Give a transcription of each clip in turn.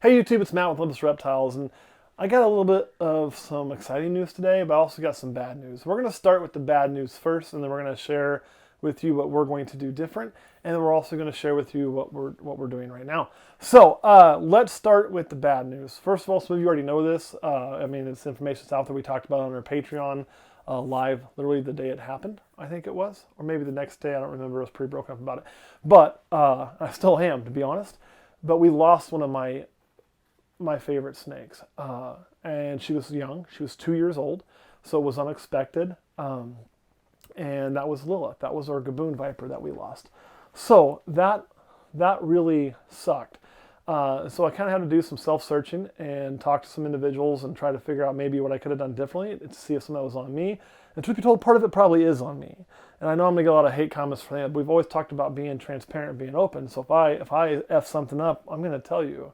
Hey YouTube, it's Matt with Olympus Reptiles, and I got a little bit of some exciting news today, but I also got some bad news. We're going to start with the bad news first, and then we're going to share with you what we're going to do different, and then we're also going to share with you what we're doing right now. So let's start with the bad news. First of all, some of you already know this. I mean, it's information that's out there. We talked about it on our Patreon live, literally the day it happened, I think it was, or maybe the next day. I don't remember. I was pretty broken up about it, but I still am, to be honest. But we lost one of my favorite snakes, and she was young. She was 2 years old, so it was unexpected. And that was Lilith. That was our GABOON viper that we lost. So that really sucked. So I kind of had to do some self-searching and talk to some individuals and try to figure out maybe what I could have done differently to see if some of that was on me. And truth be told, part of it probably is on me. And I know I'm gonna get a lot of hate comments from that. We've always talked about being transparent, being open. So if I F something up, I'm gonna tell you.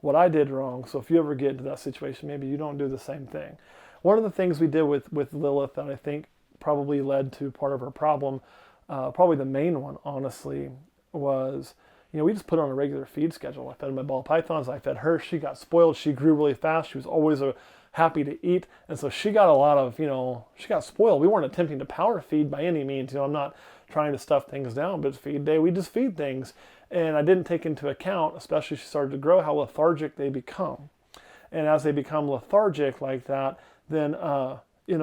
What I did wrong. So if you ever get into that situation, maybe you don't do the same thing. One of the things we did with Lilith that I think probably led to part of her problem, probably the main one, honestly, was, we just put her on a regular feed schedule. I fed my ball pythons, I fed her, she got spoiled, she grew really fast, she was always happy to eat, and so she got a lot of, she got spoiled. We weren't attempting to power feed by any means. I'm not trying to stuff things down, but feed day, we just feed things. And I didn't take into account, especially as she started to grow, how lethargic they become. And as they become lethargic like that, then, they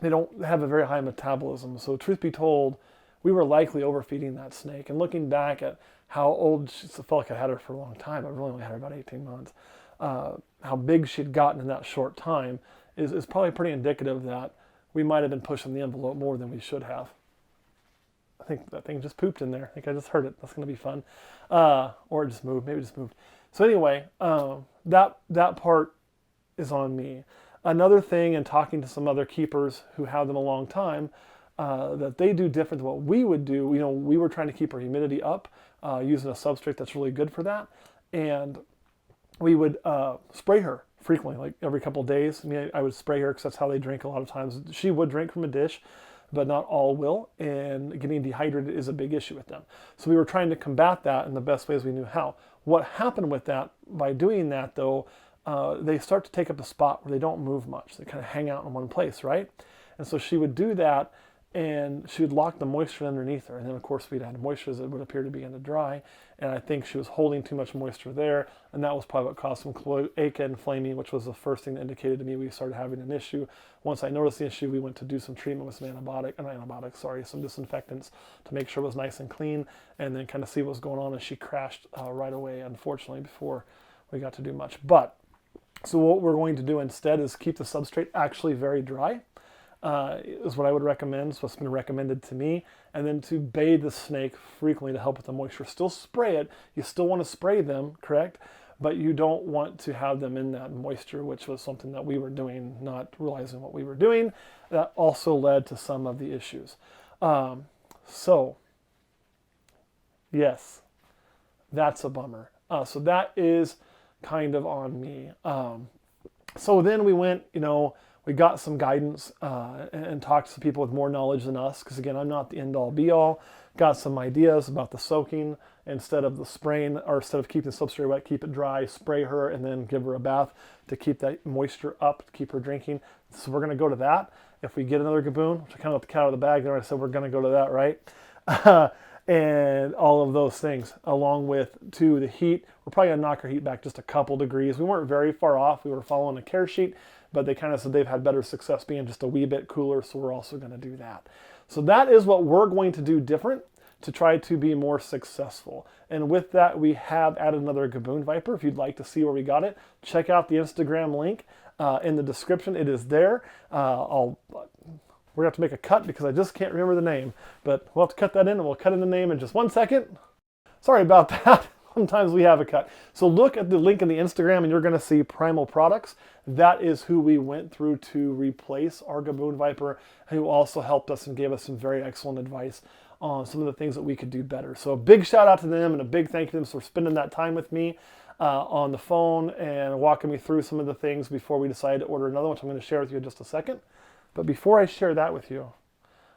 don't have a very high metabolism. So truth be told, we were likely overfeeding that snake. And looking back at how old, I felt like I had her for a long time. I really only had her about 18 months. How big she'd gotten in that short time is probably pretty indicative that we might have been pushing the envelope more than we should have. I think that thing just pooped in there. I think I just heard it. That's going to be fun. Or it just moved. Maybe it just moved. So anyway, that part is on me. Another thing, in talking to some other keepers who have them a long time, that they do different than what we would do. We were trying to keep our humidity up using a substrate that's really good for that. And we would spray her frequently, like every couple of days. I would spray her because that's how they drink a lot of times. She would drink from a dish, but not all will, and getting dehydrated is a big issue with them. So we were trying to combat that in the best ways we knew how. What happened with that, by doing that though, they start to take up a spot where they don't move much. They kind of hang out in one place, right? And so she would do that, and she would lock the moisture underneath her. And then of course we'd had moisture that would appear to begin to dry. And I think she was holding too much moisture there. And that was probably what caused some cloaca inflaming, which was the first thing that indicated to me we started having an issue. Once I noticed the issue, we went to do some treatment with some disinfectants to make sure it was nice and clean, and then kind of see what was going on. And she crashed right away, unfortunately, before we got to do much. So what we're going to do instead is keep the substrate actually very dry. Is what I would recommend. It's what's been recommended to me. And then to bathe the snake frequently to help with the moisture. Still spray it. You still want to spray them, correct? But you don't want to have them in that moisture, which was something that we were doing, not realizing what we were doing. That also led to some of the issues. So, yes, that's a bummer. So that is kind of on me. So then we went, we got some guidance and talked to people with more knowledge than us, because again, I'm not the end-all be-all. Got some ideas about the soaking. Instead of the spraying, or instead of keeping the substrate wet, keep it dry, spray her, and then give her a bath to keep that moisture up, to keep her drinking. So we're going to go to that. If we get another GABOON, which I kind of let the cat out of the bag there, I said we're going to go to that, right? And all of those things, along with, the heat. We're probably going to knock our heat back just a couple degrees. We weren't very far off. We were following a care sheet, but they kind of said they've had better success being just a wee bit cooler, so we're also going to do that. So that is what we're going to do different to try to be more successful. And with that, we have added another GABOON viper. If you'd like to see where we got it, check out the Instagram link in the description. It is there. We're going to have to make a cut because I just can't remember the name, but we'll have to cut that in, and we'll cut in the name in just 1 second. Sorry about that. Sometimes we have a cut. So look at the link in the Instagram, and you're going to see Primal Products. That is who we went through to replace our GABOON viper, who also helped us and gave us some very excellent advice on some of the things that we could do better. So a big shout out to them, and a big thank you to them for spending that time with me on the phone and walking me through some of the things before we decided to order another one, which I'm going to share with you in just a second. But before I share that with you,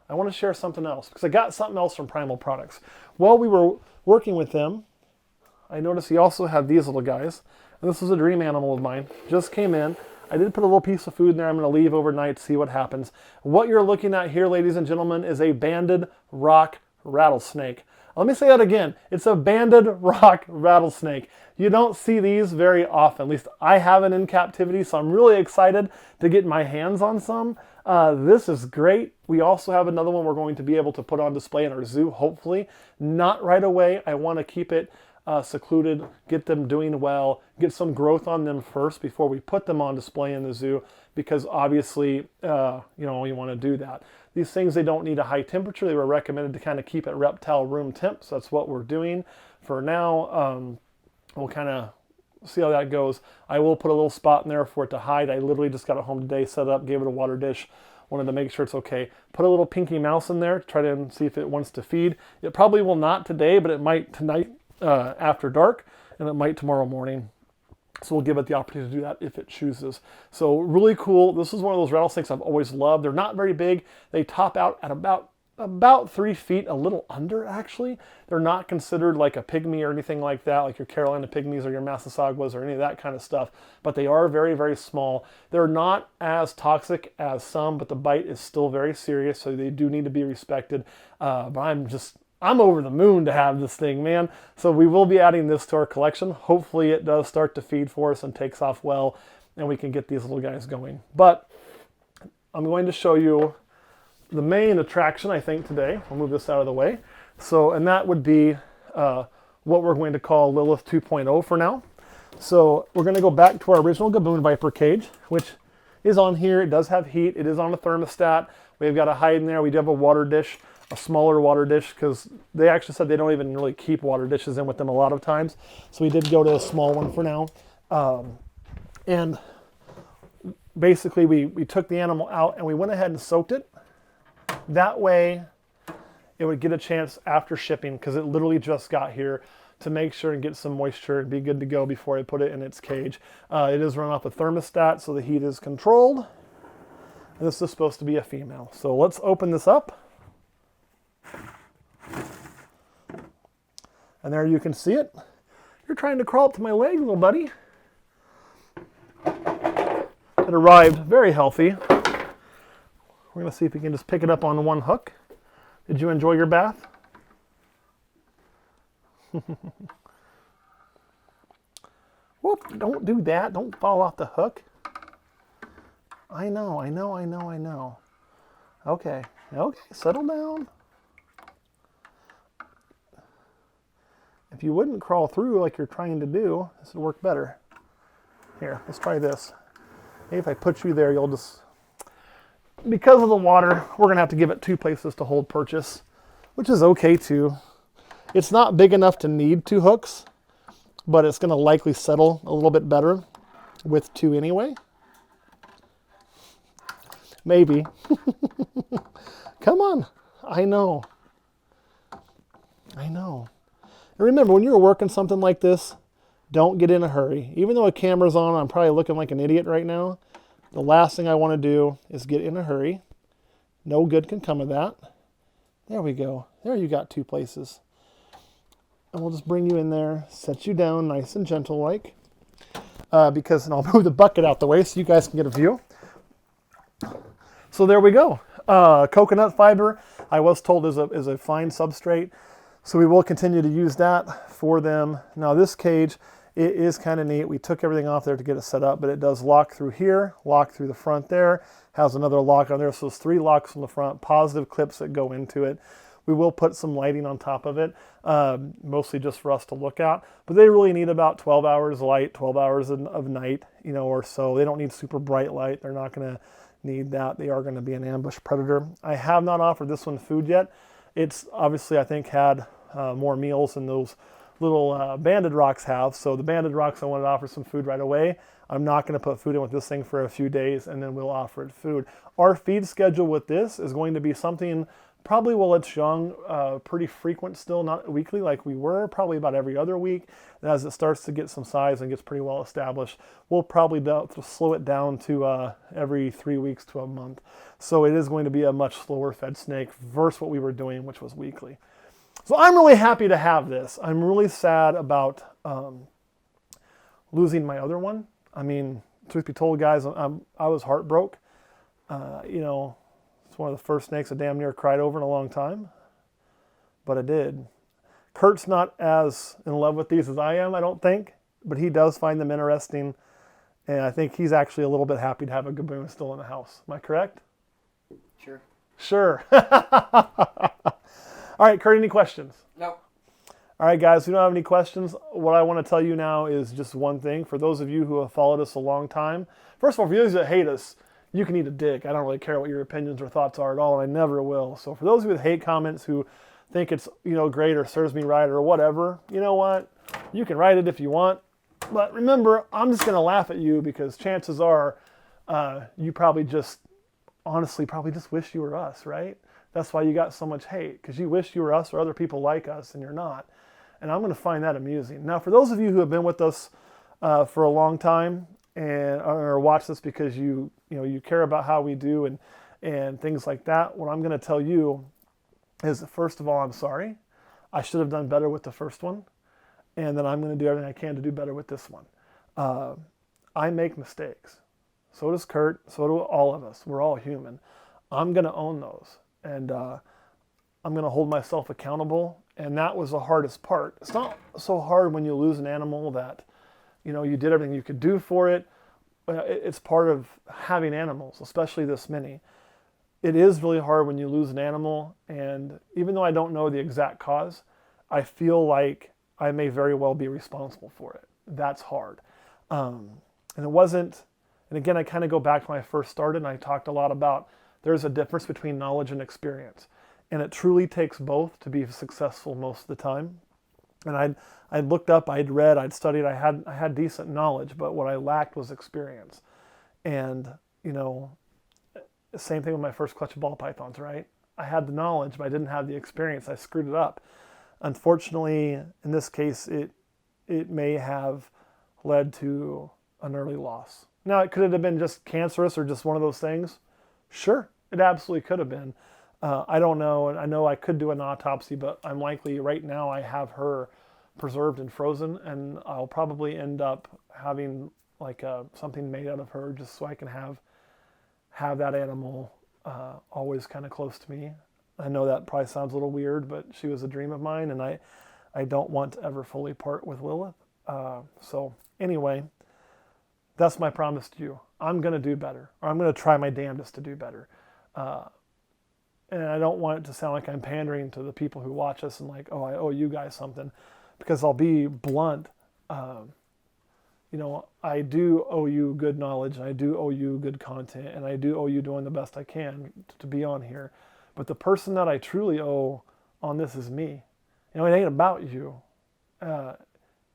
I want to share something else, because I got something else from Primal Products. While we were working with them, I noticed he also had these little guys. And this was a dream animal of mine. Just came in. I did put a little piece of food in there. I'm going to leave overnight to see what happens. What you're looking at here, ladies and gentlemen, is a banded rock rattlesnake. Let me say that again. It's a banded rock rattlesnake. You don't see these very often. At least I haven't in captivity, so I'm really excited to get my hands on some. This is great. We also have another one we're going to be able to put on display in our zoo, hopefully. Not right away. I want to keep it secluded, get them doing well, get some growth on them first before we put them on display in the zoo, because obviously, you want to do that. These things, they don't need a high temperature. They were recommended to kind of keep at reptile room temp, so that's what we're doing for now. We'll kind of see how that goes. I will put a little spot in there for it to hide. I literally just got it home today, set it up, gave it a water dish, wanted to make sure it's okay. Put a little pinky mouse in there, try to see if it wants to feed. It probably will not today, but it might tonight after dark, and it might tomorrow morning. So we'll give it the opportunity to do that if it chooses. So really cool. This is one of those rattlesnakes I've always loved. They're not very big. They top out at about 3 feet, a little under actually. They're not considered like a pygmy or anything like that, like your Carolina pygmies or your Massasaugas or any of that kind of stuff. But they are very, very small. They're not as toxic as some, but the bite is still very serious, so they do need to be respected. But I'm over the moon to have this thing, man. So we will be adding this to our collection. Hopefully it does start to feed for us and takes off well, and we can get these little guys going. But I'm going to show you the main attraction, I think, today. I'll move this out of the way. So, and that would be what we're going to call Lilith 2.0 for now. So we're going to go back to our original GABOON Viper cage, which is on here. It does have heat. It is on a thermostat. We've got a hide in there. We do have a water dish, a smaller water dish, because they actually said they don't even really keep water dishes in with them a lot of times. So we did go to a small one for now. And basically we took the animal out and we went ahead and soaked it. That way it would get a chance after shipping, because it literally just got here, to make sure and get some moisture and be good to go before I put it in its cage. It is run off a thermostat, so the heat is controlled. And this is supposed to be a female. So let's open this up. And there you can see it. You're trying to crawl up to my leg, little buddy. It arrived very healthy. We're going to see if we can just pick it up on one hook. Did you enjoy your bath? Whoop, don't do that. Don't fall off the hook. I know. Okay, settle down. If you wouldn't crawl through like you're trying to do, this would work better. Here, let's try this. Maybe if I put you there, you'll just... Because of the water, we're going to have to give it 2 places to hold purchase, which is okay too. It's not big enough to need 2 hooks, but it's going to likely settle a little bit better with 2 anyway. Maybe. Come on. I know. And remember, when you're working something like this, don't get in a hurry. Even though a camera's on, I'm probably looking like an idiot right now. The last thing I want to do is get in a hurry. No good can come of that. There we go. There you got 2 places. And we'll just bring you in there, set you down nice and gentle like. And I'll move the bucket out the way so you guys can get a view. So there we go. Coconut fiber, I was told, is a fine substrate. So we will continue to use that for them. Now this cage, it is kind of neat. We took everything off there to get it set up, but it does lock through here, lock through the front there, has another lock on there. So there's 3 locks on the front, positive clips that go into it. We will put some lighting on top of it, mostly just for us to look at. But they really need about 12 hours light, 12 hours of night, or so. They don't need super bright light. They're not going to need that. They are going to be an ambush predator. I have not offered this one food yet. It's obviously, I think, had more meals than those little banded rocks have. So the banded rocks, I wanted to offer some food right away. I'm not going to put food in with this thing for a few days, and then we'll offer it food. Our feed schedule with this is going to be something probably while it's young, pretty frequent still, not weekly like we were, probably about every other week. And as it starts to get some size and gets pretty well established, we'll probably slow it down to every 3 weeks to a month. So it is going to be a much slower fed snake versus what we were doing, which was weekly. So I'm really happy to have this. I'm really sad about losing my other one. I mean, truth be told, guys, I was heartbroken. You know, it's one of the first snakes I damn near cried over in a long time, but I did. Kurt's not as in love with these as I am, I don't think, but he does find them interesting, and I think he's actually a little bit happy to have a GABOON still in the house. Am I correct? Sure. Sure. All right, Kurt, any questions? No. All right, guys, we don't have any questions. What I want to tell you now is just one thing. For those of you who have followed us a long time, first of all, for those that hate us, you can eat a dick. I don't really care what your opinions or thoughts are at all, and I never will. So for those of you with hate comments who think it's, you know, great or serves me right or whatever, you know what? You can write it if you want. But remember, I'm just going to laugh at you because chances are you probably just, honestly, probably just wish you were us, right? That's why you got so much hate, because you wish you were us or other people like us, and you're not. And I'm going to find that amusing. Now, for those of you who have been with us for a long time and or watch this because you care about how we do and things like that, what I'm going to tell you is, first of all, I'm sorry. I should have done better with the first one, and then I'm going to do everything I can to do better with this one. I make mistakes. So does Kurt. So do all of us. We're all human. I'm going to own those. And I'm going to hold myself accountable, and that was the hardest part. It's not so hard when you lose an animal that, you know, you did everything you could do for it. It's part of having animals, especially this many. It is really hard when you lose an animal, and even though I don't know the exact cause, I feel like I may very well be responsible for it. That's hard. And it wasn't, and again, I kind of go back to when I first started, and I talked a lot about there's a difference between knowledge and experience. And it truly takes both to be successful most of the time. And I'd looked up, I'd read, I'd studied, I had decent knowledge, but what I lacked was experience. And, you know, same thing with my first clutch of ball pythons, right? I had the knowledge, but I didn't have the experience. I screwed it up. Unfortunately, in this case, it may have led to an early loss. Now, it could have been just cancerous or just one of those things. Sure, it absolutely could have been. I don't know, and I know I could do an autopsy, but I'm likely, right now I have her preserved and frozen, and I'll probably end up having like something made out of her just so I can have that animal always kind of close to me. I know that probably sounds a little weird, but she was a dream of mine, and I don't want to ever fully part with Lilith. So anyway, that's my promise to you. I'm going to do better, or I'm going to try my damnedest to do better. And I don't want it to sound like I'm pandering to the people who watch us and like, oh, I owe you guys something, because I'll be blunt. You know, I do owe you good knowledge, and I do owe you good content, and I do owe you doing the best I can to be on here. But the person that I truly owe on this is me. You know, it ain't about you.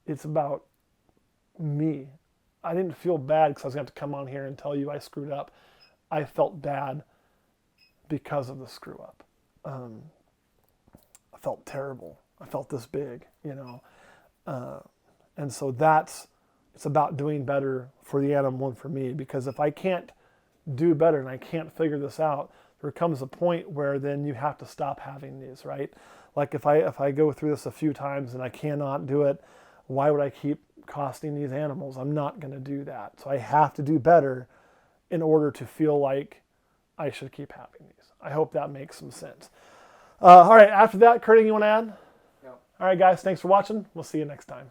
It's about me. I didn't feel bad because I was going to have to come on here and tell you I screwed up. I felt bad because of the screw up. I felt terrible. I felt this big, you know. And so it's about doing better for the animal and for me, because if I can't do better and I can't figure this out, there comes a point where then you have to stop having these, right? Like if I go through this a few times and I cannot do it, why would I keep costing these animals? I'm not going to do that. So I have to do better in order to feel like I should keep having these. I hope that makes some sense. All right, after that, Kurt, you want to add? No. All right, guys, thanks for watching. We'll see you next time.